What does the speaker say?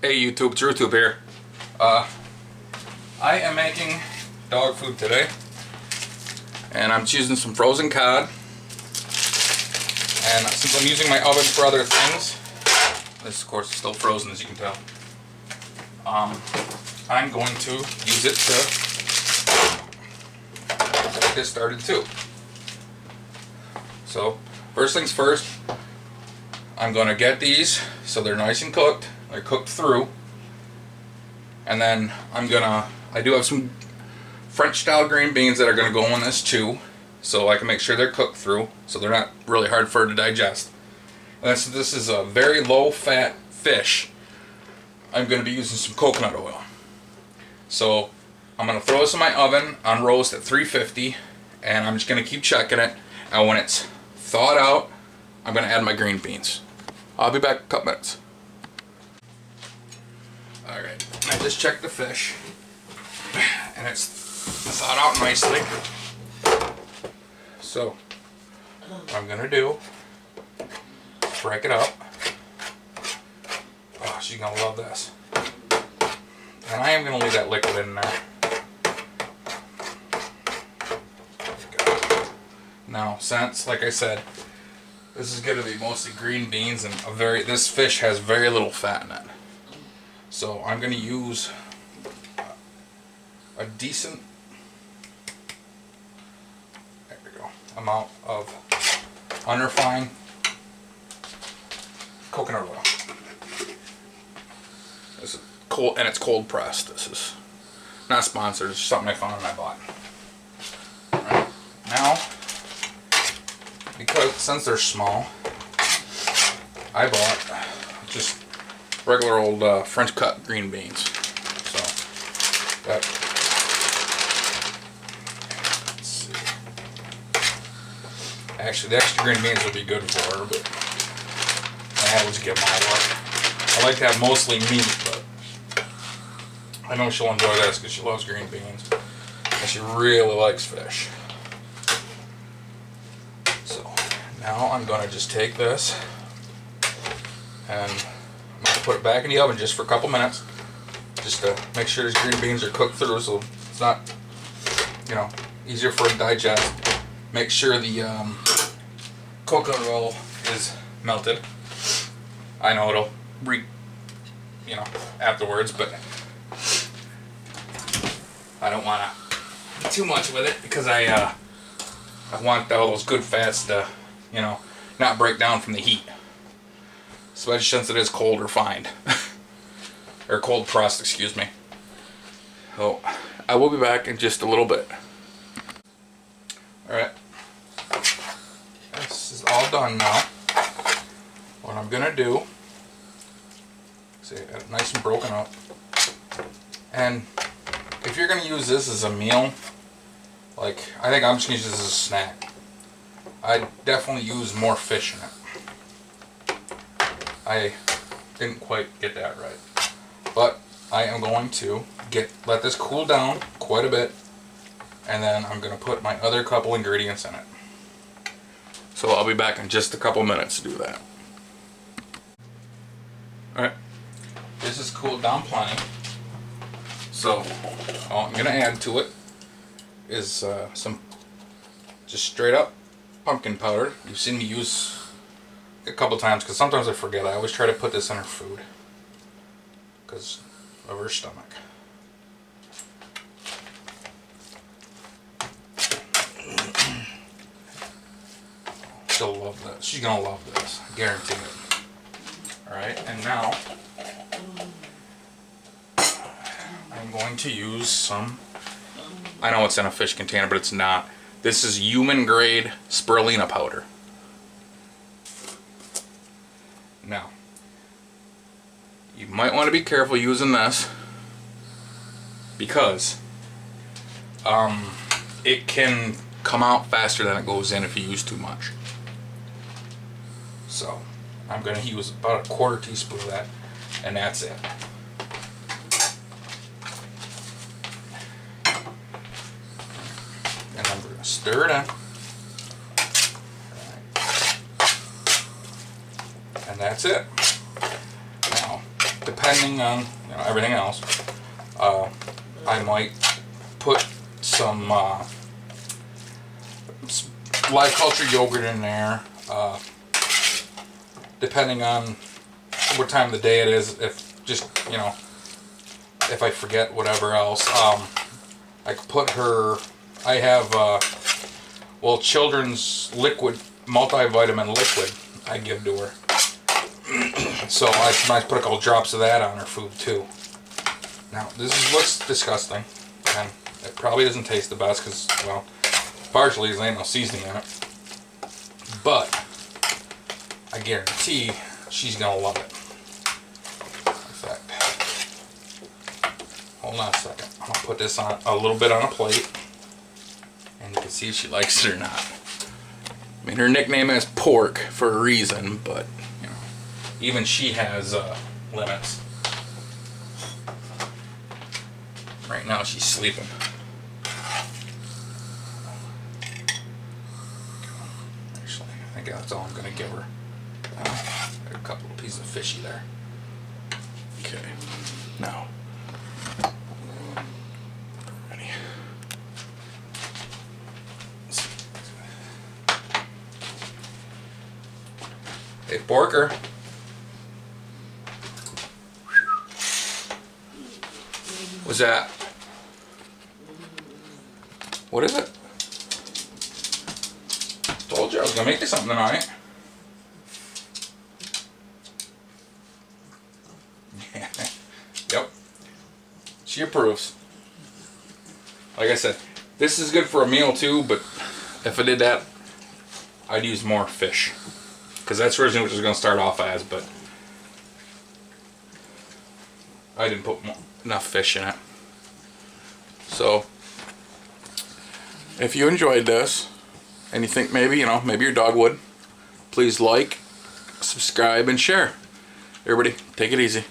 Hey YouTube, it's RuTube here. I am making dog food today, and I'm choosing some frozen cod. And since I'm using my oven for other things, this of course is still frozen as you can tell. I'm going to use it to get this started too. So first things first, I'm going to get these so they're nice and cooked. They're cooked through. And then I do have some French style green beans that are going to go in this too, so I can make sure they're cooked through so they're not really hard for her to digest. And this is a very low fat fish. I'm going to be using some coconut oil. So I'm going to throw this in my oven on roast at 350, and I'm just going to keep checking it. And when it's thawed out, I'm going to add my green beans. I'll be back in a couple minutes. Alright, I just checked the fish, and it's thawed out nicely. So, what I'm going to do, break it up. Oh, she's going to love this. And I am going to leave that liquid in there. Now, since, like I said, this is going to be mostly green beans, and this fish has very little fat in it. So I'm going to use a decent amount of unrefined coconut oil. This is cold, and it's cold pressed. This is not sponsored, it's something I found and I bought. Alright, now, since they're small, I bought just regular old French cut green beans. So let's see. Actually, the extra green beans would be good for her, but I always give them all up. I like to have mostly meat, but I know she'll enjoy this because she loves green beans and she really likes fish. So now I'm going to just take this and I'm going to put it back in the oven just for a couple minutes, just to make sure these green beans are cooked through so it's not, easier for it to digest. Make sure the coconut oil is melted. I know it'll reek, afterwards, but I don't want to too much with it because I want all those good fats to, not break down from the heat. Especially since it is cold refined. Or cold pressed, excuse me. So, I will be back in just a little bit. Alright. This is all done now. What I'm going to do, see, nice and broken up. And if you're going to use this as a meal, I think I'm just going to use this as a snack. I definitely use more fish in it. I didn't quite get that right. But I am going to let this cool down quite a bit, and then I'm going to put my other couple ingredients in it. So I'll be back in just a couple minutes to do that. Alright, this has cooled down plenty. So all I'm going to add to it is some just straight up pumpkin powder. You've seen me use a couple times because sometimes I forget. I always try to put this in her food because of her stomach. She'll love this. She's gonna love this. I guarantee it. Alright, and now I'm going to use some, I know it's in a fish container, but it's not. This is human grade spirulina powder. Now, you might want to be careful using this because it can come out faster than it goes in if you use too much. So I'm going to use about a quarter teaspoon of that, and that's it. And I'm going to stir it in. And that's it. Now, depending on everything else, I might put some live culture yogurt in there. Depending on what time of the day it is, if just if I forget whatever else, I could put her. I have children's liquid multivitamin liquid I give to her. So I might put a couple drops of that on her food too. Now this looks disgusting, and it probably doesn't taste the best because, well, partially there ain't no seasoning in it. But I guarantee she's gonna love it. In fact, hold on a second. I'm gonna put this on a little bit on a plate, and you can see if she likes it or not. I mean, her nickname is Pork for a reason, but even she has limits. Right now she's sleeping. Actually, I think that's all I'm gonna give her. A couple of pieces of fishy there. Okay. Now. Ready. Hey, Porker. What's that? What is it? Told you I was gonna make you something tonight. Yep. She approves. Like I said, this is good for a meal too, but if I did that, I'd use more fish. Because that's originally what it was going to start off as, but I didn't put enough fish in it. So, if you enjoyed this, and you think maybe your dog would, please like, subscribe, and share. Everybody, take it easy.